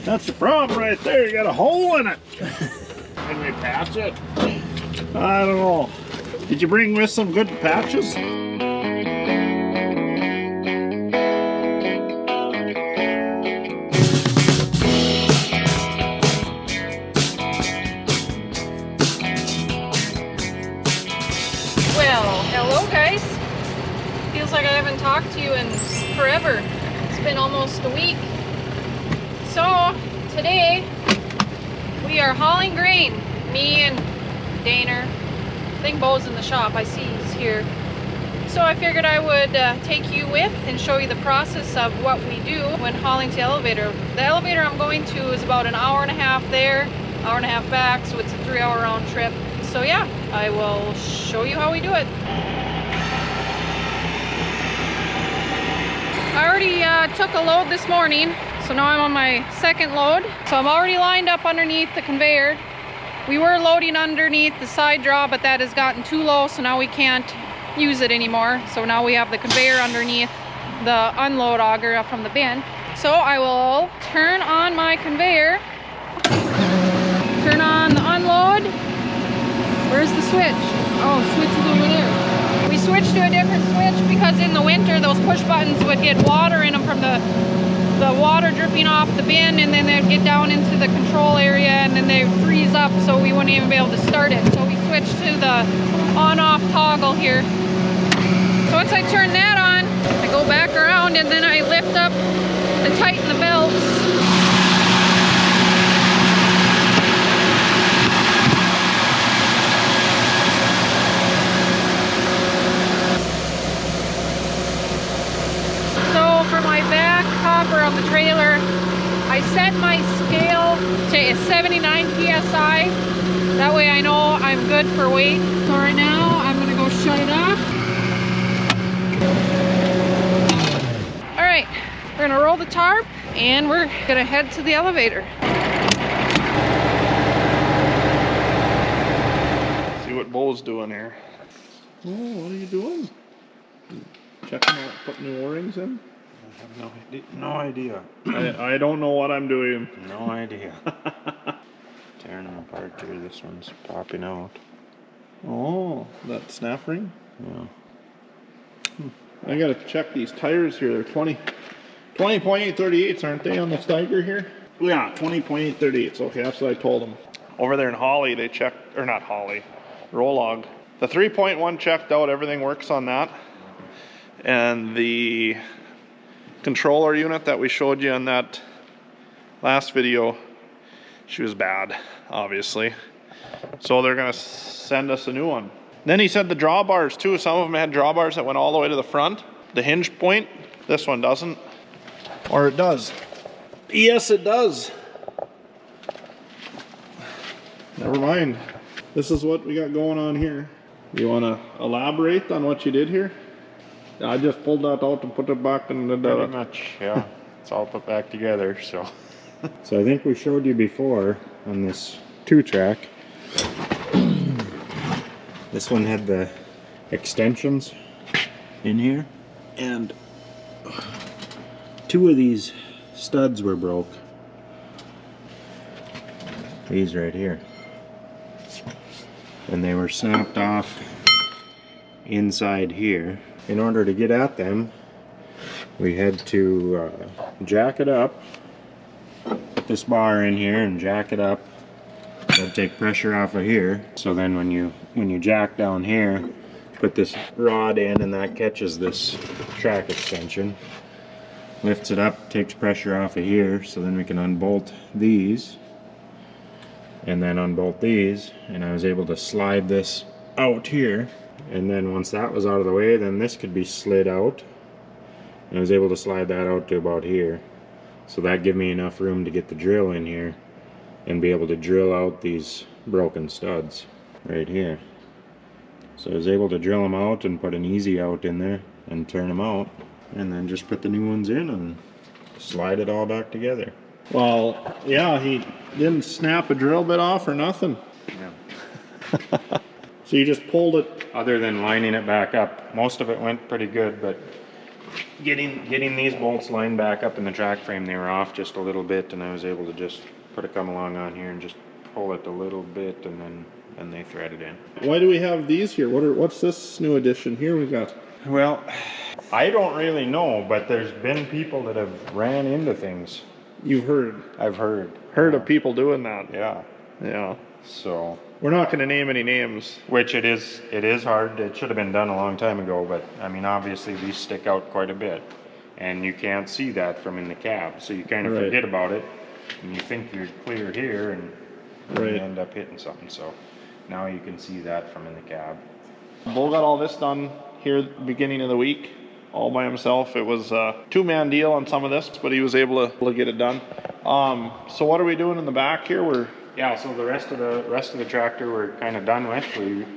That's the problem right there. You got a hole in it. Can we patch it? I don't know. Did you bring with some good patches? Well, hello guys. Feels like I haven't talked to you in forever. It's been almost a week. So today we are hauling grain. Me and Daner. I think Bo's in the shop. I see he's here. So I figured I would take you with and show you the process of what we do when hauling to the elevator. The elevator I'm going to is about an hour and a half there, hour and a half back, so it's a 3-hour round trip. So yeah, I will show you how we do it. I already took a load this morning, so now I'm on my second load. So I'm already lined up underneath the conveyor. We were loading underneath the side draw, but that has gotten too low, so now we can't use it anymore. So now we have the conveyor underneath the unload auger from the bin. So I will turn on my conveyor, turn on the unload. Where's the switch? Oh, switch is over there. We switched to a different switch because in the winter those push buttons would get water in them from the water dripping off the bin, and then they'd get down into the control area and then they freeze up, so we wouldn't even be able to start it. So we switched to the on-off toggle here. So once I turn that on, I go back around and then I lift up to tighten the belts. For my back hopper on the trailer, I set my scale to 79 psi. That way I know I'm good for weight. So right now I'm gonna go shut it off. All right, we're gonna roll the tarp and we're gonna head to the elevator. See what Bo's doing here. Oh, what are you doing? Checking out, putting new O-rings in? I have no idea. I don't know what I'm doing. No idea. Tearing them apart here. This one's popping out. Oh, that snap ring? Yeah. I gotta check these tires here. They're 20.838s, aren't they, on the Steiger here? Yeah, 20.838s. Okay, that's what I told them. Over there in Holly, they checked, or not Holly, Rolog. The 3.1 checked out, everything works on that. And the controller unit that we showed you on that last video, she was bad, obviously. So they're gonna send us a new one. Then he said the drawbars too. Some of them had drawbars that went all the way to the front. The hinge point, this one doesn't. Or it does. Yes, it does. Never mind. This is what we got going on here. You wanna elaborate on what you did here? I just pulled that out and put it back in the... Pretty much, yeah. It's all put back together, so. So I think we showed you before on this 2-track. This one had the extensions in here, and 2 of these studs were broke. These right here. And they were snapped off inside here. In order to get at them, we had to jack it up, put this bar in here and jack it up. That'll take pressure off of here. So then when you jack down here, put this rod in and that catches this track extension. Lifts it up, takes pressure off of here, so then we can unbolt these. And then unbolt these, and I was able to slide this out here. And then once that was out of the way, then this could be slid out. And I was able to slide that out to about here. So that gave me enough room to get the drill in here and be able to drill out these broken studs right here. So I was able to drill them out and put an easy out in there and turn them out. And then just put the new ones in and slide it all back together. Well, yeah, he didn't snap a drill bit off or nothing. Yeah. So you just pulled it. Other than lining it back up. Most of it went pretty good, but getting these bolts lined back up in the track frame. They were off just a little bit, and I was able to just put a come along on here and just pull it a little bit, and then they threaded in. Why do we have these here? What's this new addition here we got? Well, I don't really know, but there's been people that have ran into things. You've heard? I've heard. Heard of people doing that? Yeah. Yeah. So we're not going to name any names. Which it is hard. It should have been done a long time ago, but I mean, obviously these stick out quite a bit, and you can't see that from in the cab, so you kind of forget about it, and you think you're clear here, and you end up hitting something. So now you can see that from in the cab. Bull got all this done here at the beginning of the week, all by himself. It was a two-man deal on some of this, but he was able to get it done. So what are we doing in the back here? Yeah, so the rest of the tractor we're kind of done with.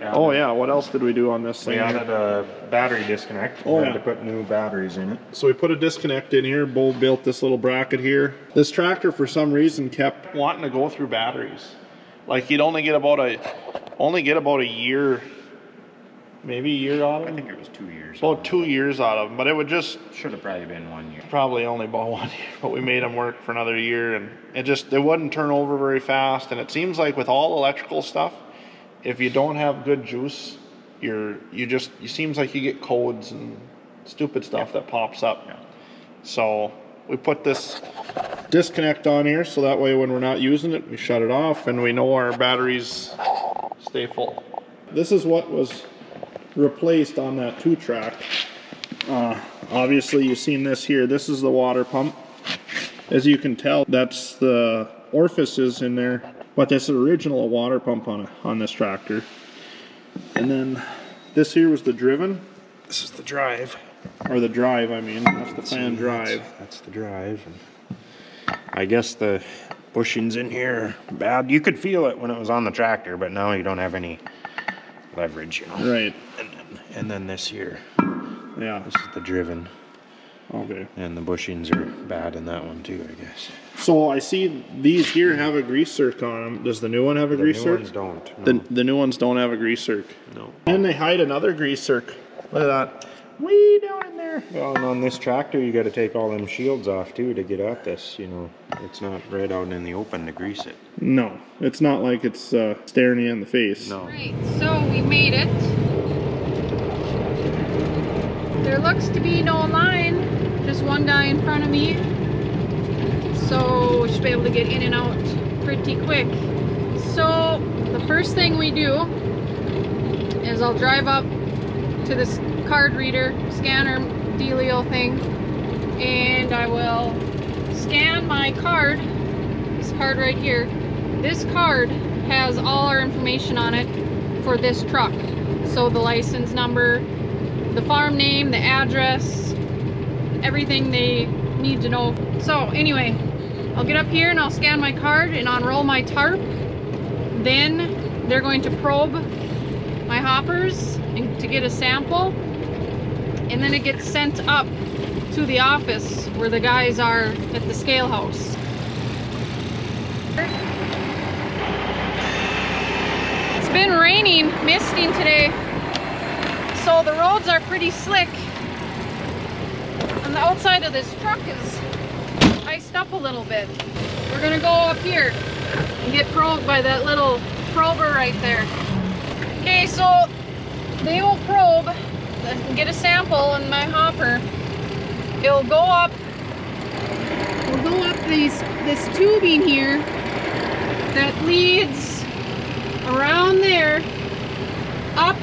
What else did we do on this thing? We added a battery disconnect. We had to put new batteries in it. So we put a disconnect in here. Bull built this little bracket here. This tractor, for some reason, kept wanting to go through batteries. Like he'd only get about a year, maybe a year out of them. I think it was 2 years. About 2 years out of them, but it would just should have probably been 1 year. Probably only about 1 year, but we made him work for another year, and it wouldn't turn over very fast. And it seems like with all electrical stuff, if you don't have good juice, you seems like you get codes and stupid stuff that pops up. Yeah. So we put this disconnect on here, so that way when we're not using it, we shut it off and we know our batteries stay full. This is what was replaced on that 2-track. Obviously you've seen this here. This is the water pump. As you can tell, that's the orifices in there, but this is original water pump on this tractor. And then this here was the driven. This is the drive, or the drive, I mean. That's the fan drive. That's the drive. I guess the bushings in here are bad. You could feel it when it was on the tractor, but now you don't have any leverage, you know. Right. And then this here. Yeah. This is the driven. Okay. And the bushings are bad in that one too, I guess. So I see these here have a grease circ on them. Does the new one have a grease circ? The new ones don't. No. The new ones don't have a grease circ. No. And they hide another grease circ. Look at that. Way down in there. Well, and on this tractor, you got to take all them shields off too to get at this. You know, it's not right out in the open to grease it. No, it's not like it's staring you in the face. No. Right, so we made it. There looks to be no line, just one guy in front of me. So we should be able to get in and out pretty quick. So the first thing we do is I'll drive up to this card reader, scanner dealio thing, and I will scan my card, this card right here. This card has all our information on it for this truck. So the license number, the farm name, the address, everything they need to know. So anyway, I'll get up here and I'll scan my card and unroll my tarp. Then they're going to probe my hoppers to get a sample, and then it gets sent up to the office where the guys are at the scale house. It's been raining, misting today, so the roads are pretty slick, and the outside of this truck is iced up a little bit. We're gonna go up here and get probed by that little prober right there. Okay, so they will probe and get a sample in my hopper. It'll go up. We'll go up this tubing here that leads around there up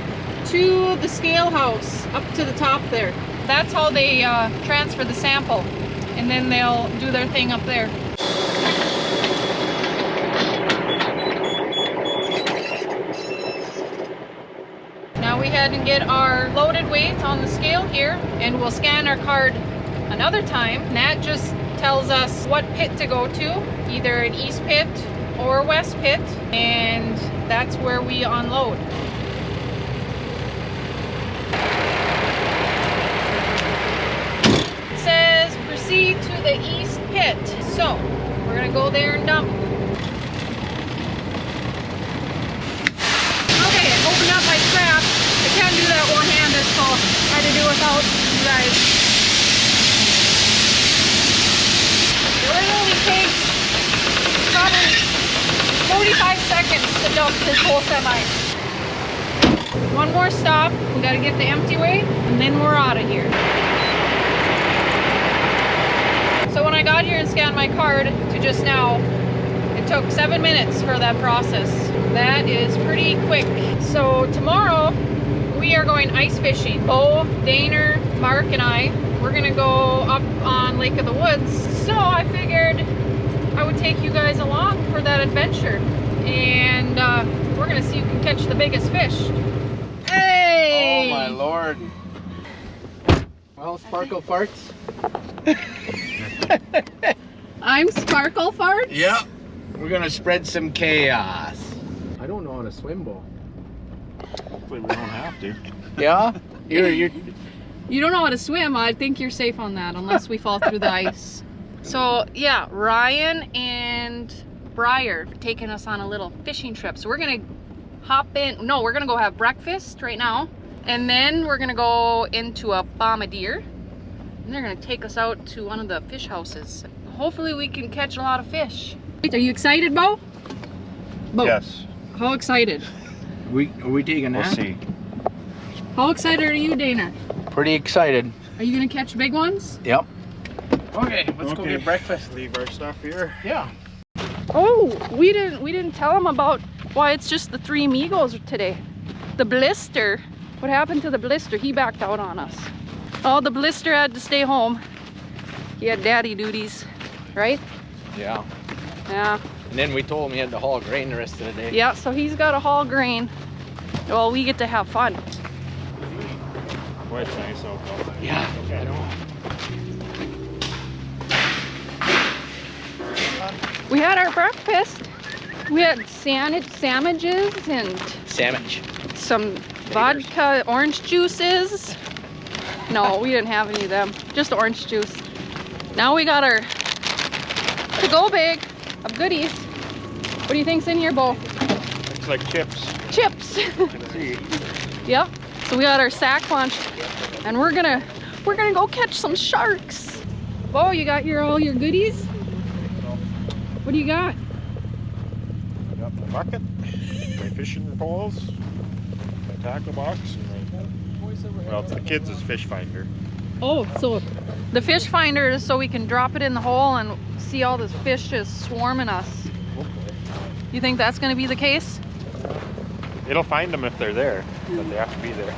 to the scale house, up to the top there. That's how they transfer the sample, and then they'll do their thing up there. Now we head and get our loaded weight on the scale here, and we'll scan our card another time. And that just tells us what pit to go to, either an east pit or west pit, and that's where we unload. It says proceed to the east pit, so we're gonna go there and dump. Okay, open up my trap. I can't do that one-handed, so I had to do it without you guys. it only takes probably 45 seconds to dump this whole semi. One more stop, we gotta get the empty weight, and then we're out of here. So when I got here and scanned my card to just now, it took 7 minutes for that process. That is pretty quick. So tomorrow, we are going ice fishing. Bo, Daner, Mark, and I, we're gonna go up on Lake of the Woods. So I figured I would take you guys along for that adventure. And we're gonna see who can catch the biggest fish. Hey! Oh my lord. Well, Sparkle farts. I'm Sparkle Fart. Yep. We're gonna spread some chaos. I don't know how to swim, Bo. Hopefully we don't have to. Yeah? You're You don't know how to swim. I think you're safe on that unless we fall through the ice. So yeah, Ryan and Briar taking us on a little fishing trip. So we're gonna hop in. No, we're gonna go have breakfast right now, and then we're gonna go into a bombardier, and they're gonna take us out to one of the fish houses. Hopefully we can catch a lot of fish. Are you excited, Bo? Bo, Yes. how excited? Are we taking We'll that? see. How excited are you, Dana? Pretty excited. Are you gonna catch big ones? Yep. Okay, let's go Okay. get breakfast. Leave our stuff here. Yeah. Oh, we didn't tell them about why it's just the three amigos today. The blister. What happened to the blister? He backed out on us. Oh, the blister had to stay home. He had daddy duties, right? Yeah. Yeah. And then we told him he had to haul grain the rest of the day. Yeah, so he's got to haul grain. Well, we get to have fun. Boy, it's nice out though. Yeah. I know. We had our breakfast. We had sandwiches and Sandwich. some vodka orange juices. No, we didn't have any of them. Just orange juice. Now we got our to-go bag of goodies. What do you think's in here, Bo? Looks like chips. Chips. Let's see. Yep. So we got our sack lunch, and we're gonna go catch some sharks. Bo, you got all your goodies? What do you got? I got my bucket, my fishing poles, my tackle box, and my, well, it's the kids' fish finder. Oh, so the fish finder is so we can drop it in the hole and see all this fish just swarming us. Hopefully. You think that's gonna be the case? It'll find them if they're there, but they have to be there.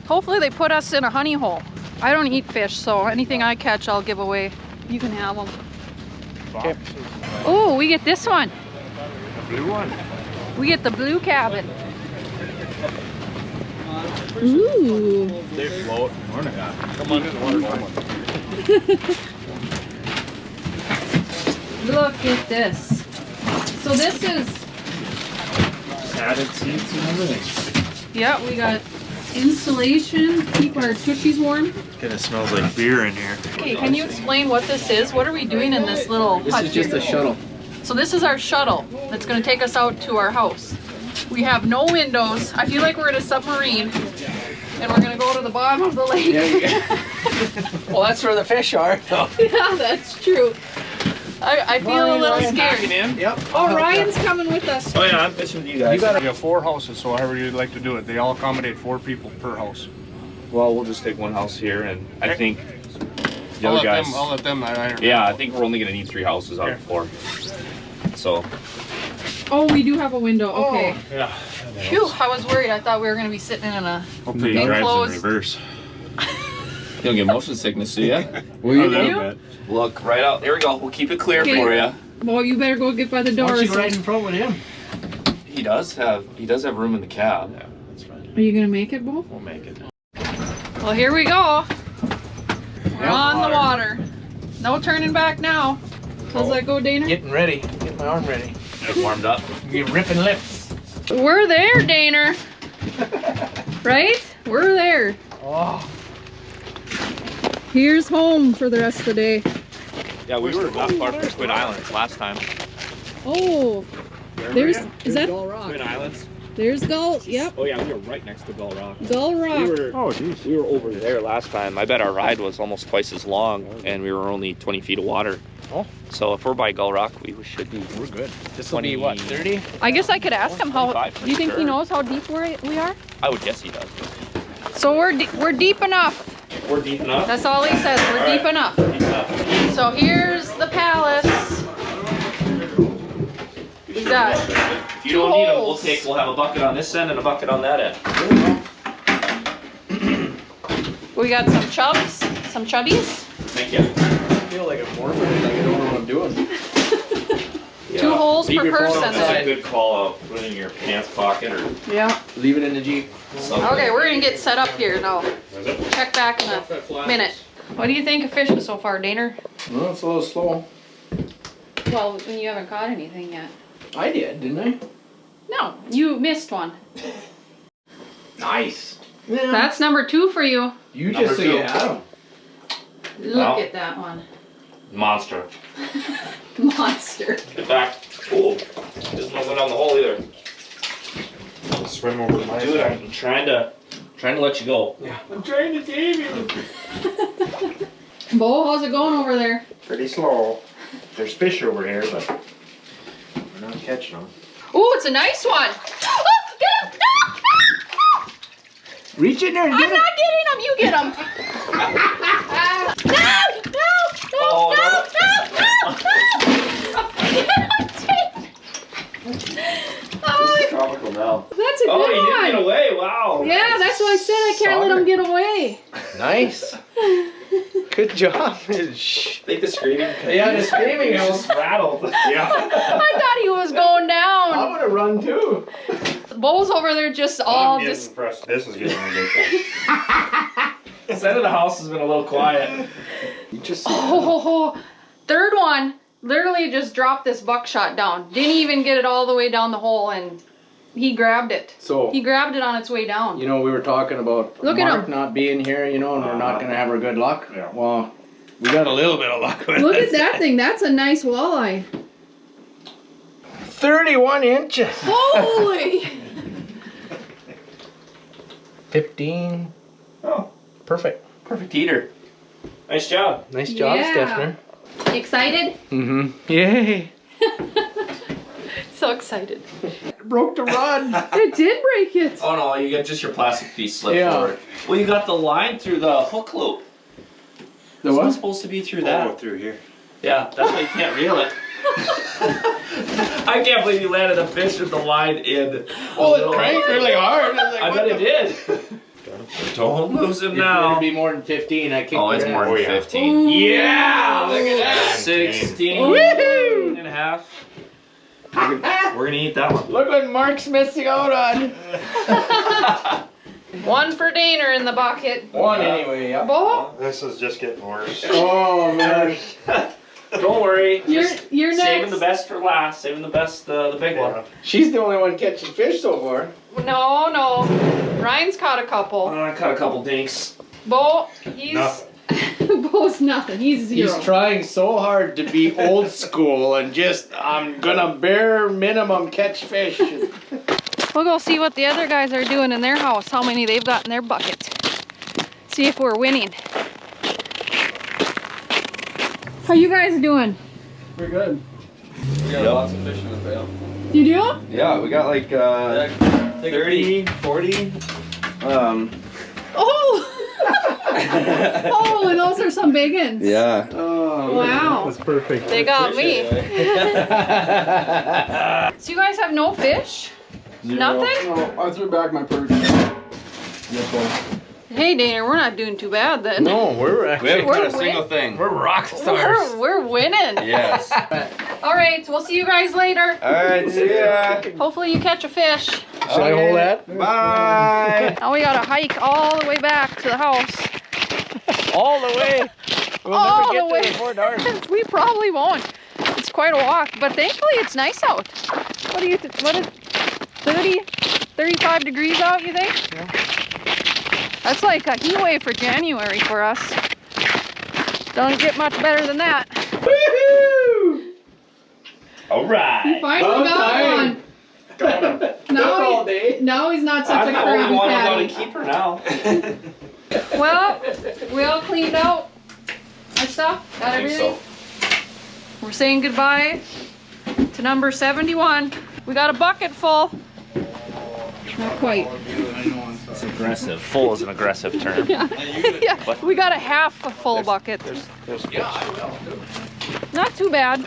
Hopefully they put us in a honey hole. I don't eat fish, so anything I catch I'll give away. You can have them. Boxes. Oh, we get this one. The blue one. We get the blue cabin. Ooh. They float. Come on in the water. Look at this. So this is, Added seats and everything. yeah, we got insulation, keep our tushies warm. Kinda smells like beer in here. Okay, can you explain what this is? What are we doing in this little This hut is just here? a shuttle. So this is our shuttle that's going to take us out to our house. We have no windows. I feel like we're in a submarine, and we're going to go to the bottom of the lake. There you go. Well, that's where the fish are. So. Yeah, that's true. I feel a little scared. Yep. Oh, Ryan's coming with us. Oh yeah, I'm fishing with you guys. We have 4 houses, so however you'd like to do it. They all accommodate 4 people per house. Well, we'll just take one house here, and I Okay. think the other guys. I'll let them. Yeah, I think we're only gonna need 3 houses out of 4. So. Oh, we do have a window. Okay. Yeah. Phew, I was worried. I thought we were going to be sitting in a... Hopefully Big he drives clothes. in reverse. You don't get motion sickness, do you? Will you? little bit. Look right out. There we go. We'll keep it clear Okay. for you. Well, you better go get by the door. Why don't you so- ride in front with him? He does have room in the cab. Yeah, that's fine. Are you going to make it, Bo? We'll make it. Well, here we go. We're on the water. No turning back now. How's that go, Dana? Getting ready. Get my arm ready. Get warmed up. Get ripping lips. We're there, Dana. Right? We're there. Oh. Here's home for the rest of the day. Yeah, we were not far from Twin Islands last time. Oh, there's, is that, Twin Islands? there's Gull, yep, Oh yeah, we were right next to Gull Rock. Gull Rock. Oh, geez. We were over there last time. I bet our ride was almost twice as long, and we were only 20 feet of water. Oh. So if we're by Gull Rock, we should be. We're good. This will be what, 30? I guess I could ask him how. 25 for Do you think he sure. knows how deep we are? I would guess he does. So we're deep enough. We're deep enough. That's all he says. We're deep enough. Deep enough. So here's the palace. We got If you two don't need them, holes. we'll have a bucket on this end and a bucket on that end. We got some chubs, some chubbies. Thank you. I feel like I'm morphing it, like I don't know what I'm doing. Two holes Leave per your phone person. That's outside. a good call out. Put it in your pants pocket or Yeah. Leave it in the Jeep. something. Okay, we're gonna get set up here now. Check back in a minute. What do you think of fishing so far, Daner? Well, it's a little slow. Well, when you haven't caught anything yet. I did, didn't I? No, you missed one. Nice. Yeah. That's number 2 for you. You Number just so two. you had them. Look Wow. at that one. Monster. Monster. Get back. Oh, doesn't go down the hole either. Swim over to my Dude, side. I'm trying to let you go. Yeah. I'm trying to save you. Bo, how's it going over there? Pretty slow. There's fish over here, but we're not catching them. Ooh, it's a nice one. Oh, get him. No, Reach in there and I'm get it. not getting him. You get him. No, Oh, Oh, Comical now. that's a good Oh, you did get one. away. Wow. Yeah, that's what I said. I can't let him get away. Nice. Good job. I think the screaming. Yeah, the screaming just rattled. Yeah. I thought he was going I'm down. gonna run too. Bo's over there just all I'm just. getting fresh. This is getting ridiculous. The side of the house has been a little quiet. You just Oh, third one. Literally just dropped this buckshot down. Didn't even get it all the way down the hole, and he grabbed it. So He grabbed it on its way down. you know, we were talking about Look at Mark him. not being here, you know, and we're not gonna have our good luck. Yeah. Well, we got a little bit of luck with Look it. at that thing. That's a nice walleye. 31 inches. Holy! 15. Oh, Perfect. perfect eater. Nice job. Nice job, Yeah. Stephner. You excited? Mm-hmm. Yay. So excited. Broke the rod. It did break it. Oh no, you got just your plastic piece slipped Yeah. forward. Well, you got the line through the hook loop. The It's not what? supposed to be through Oh, that. through here. Yeah, that's why you can't reel it. I can't believe you landed a fish with the line in. Oh, it cranked really hard. I bet it did. Don't lose him It now. better be more than 15. I kicked Oh, it's it more out. than Oh, yeah. 15. Yeah, look at that. 16 Woohoo! and a half. We're gonna eat that one. Look what Mark's missing out on. One for Daner in the bucket. One anyway, yeah. Bo, This is just getting worse. Oh, man. Don't worry. you're Just next. saving the best for last. Saving the best, the big one. She's the only one catching fish so far. No. Ryan's caught a couple. I caught a couple dinks. Bo, he's Nothing. Bo's nothing. He's 0. He's trying so hard to be old school and just, I'm gonna bare minimum catch fish. We'll go see what the other guys are doing in their house, how many they've got in their buckets. See if we're winning. How you guys doing? We're good. We got lots of fish in the pail. You do? Yeah, we got like 30, 40. Oh! Oh, and those are some big ones. Yeah. Oh, Wow. that's perfect. They got me. So you guys have no fish? Nothing? No, I threw back my perch. Hey, Dana, we're not doing too bad then. No, we're actually, We're win- thing. we're rock stars. We're winning. Yes. All right, we'll see you guys later. Alright, see ya. Hopefully you catch a fish. Should I hold that? Bye. Now we gotta hike all the way back to the house. All the way. We'll All never the get way. to the Fort Dark. We probably won't. It's quite a walk, but thankfully it's nice out. What do you what is 30, 35 degrees out, you think? Yeah. That's like a heat wave for January for us. Don't get much better than that. Woohoo! All right. You finally got one. All day. Now he's not such I'm a the only crabby one without a patty. keeper now. Well, we all cleaned out our stuff. Got I think everything. so. We're saying goodbye to number 71. We got a bucket full. Not quite. It's aggressive. Full is an aggressive term. Yeah. Yeah. We got a half a full bucket. Not too bad.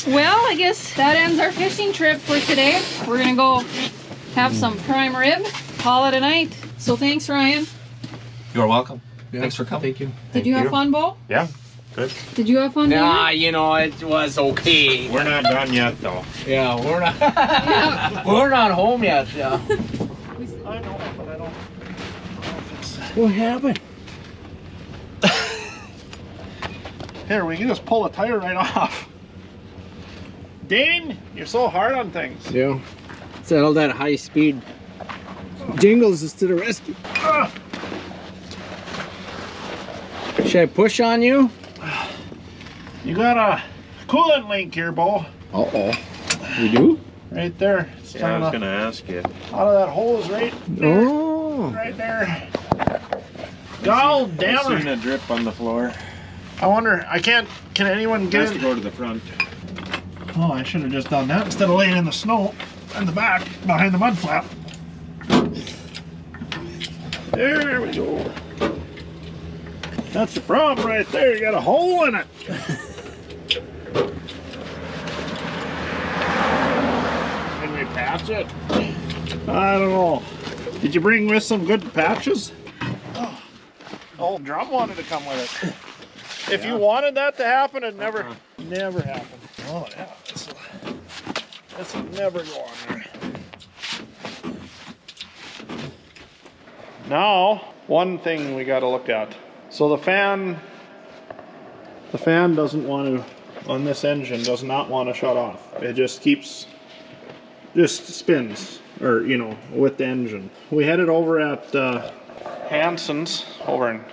Well, I guess that ends our fishing trip for today. We're gonna go have some prime rib, call it a night. So thanks, Ryan. You're welcome. Thanks for coming. Thank you. Did you have fun, Bo? Yeah, good. Did you have fun? Nah, Danny? you know, it was okay. We're not done yet, though. Yeah, we're not. We're not home yet. Yeah. I know, but I don't. What happened? Here, we can just pull the tire right off. Dane, you're so hard on things. Yeah. Settle that high speed. Jingles is to the rescue. Should I push on you? You got a coolant leak here, Bo. Uh-oh. We do? Right there. It's Yeah, I was kinda gonna ask you. out of that hose right there. Oh. Right there. God I've damn seen it. a drip on the floor. I wonder, can anyone It get has to it? go to the front. Oh, I should have just done that instead of laying in the snow in the back behind the mud flap. There we go. That's the problem right there. You got a hole in it. Can we patch it? I don't know. Did you bring with some good patches? Oh, the whole drum wanted to come with it. If you wanted that to happen, it never happened. Oh yeah, this will never go on there. Now, one thing we got to look at. So the fan doesn't want to, on this engine, does not want to shut off. It just spins, or you know, with the engine. We had it over at Hanson's over in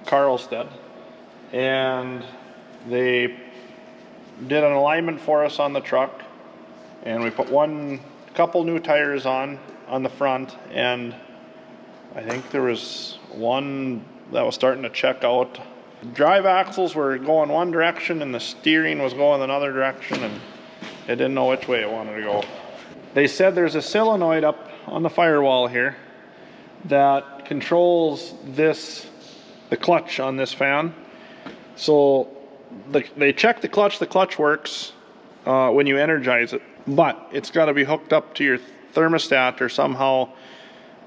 Carlstead, and they did an alignment for us on the truck, and we put couple new tires on the front, and I think there was one that was starting to check out. Drive axles were going one direction and the steering was going another direction, and it didn't know which way it wanted to go. They said there's a solenoid up on the firewall here that controls the clutch on this fan. So they check the clutch works when you energize it, but it's got to be hooked up to your thermostat or somehow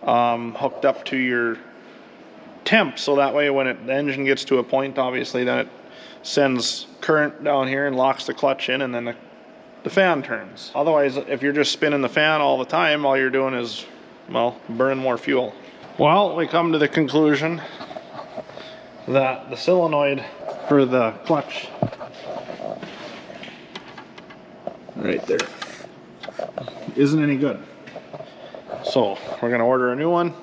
hooked up to your temp, so that way when the engine gets to a point, obviously, then it sends current down here and locks the clutch in, and then the fan turns. Otherwise, if you're just spinning the fan all the time, all you're doing is, well, burning more fuel. Well, we come to the conclusion that the solenoid for the clutch right there isn't any good. So we're gonna order a new one,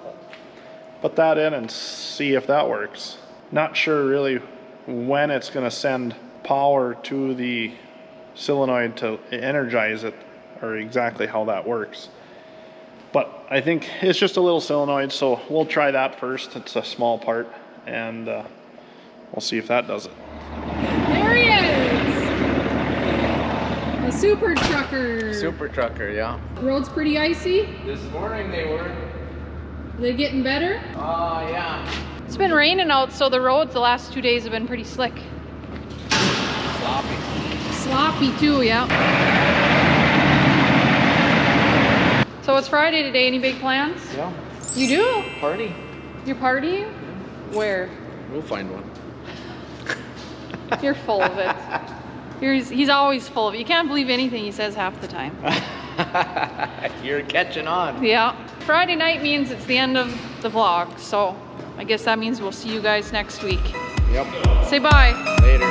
put that in and see if that works. Not sure really when it's gonna send power to the solenoid to energize it, or exactly how that works. But I think it's just a little solenoid, so we'll try that first. It's a small part, and we'll see if that does it. There he is! The super trucker. Super trucker, yeah. Road's pretty icy. This morning they were. Are they getting better? Yeah. It's been raining out, so the roads the last 2 days have been pretty slick. Sloppy. Sloppy too, yeah. So it's Friday today. Any big plans? Yeah. You do? Party. You're partying? Where? We'll find one. You're full of it. He's always full of it. You can't believe anything he says half the time. You're catching on. Yeah. Friday night means it's the end of the vlog, so I guess that means we'll see you guys next week. Yep. Say bye. Later.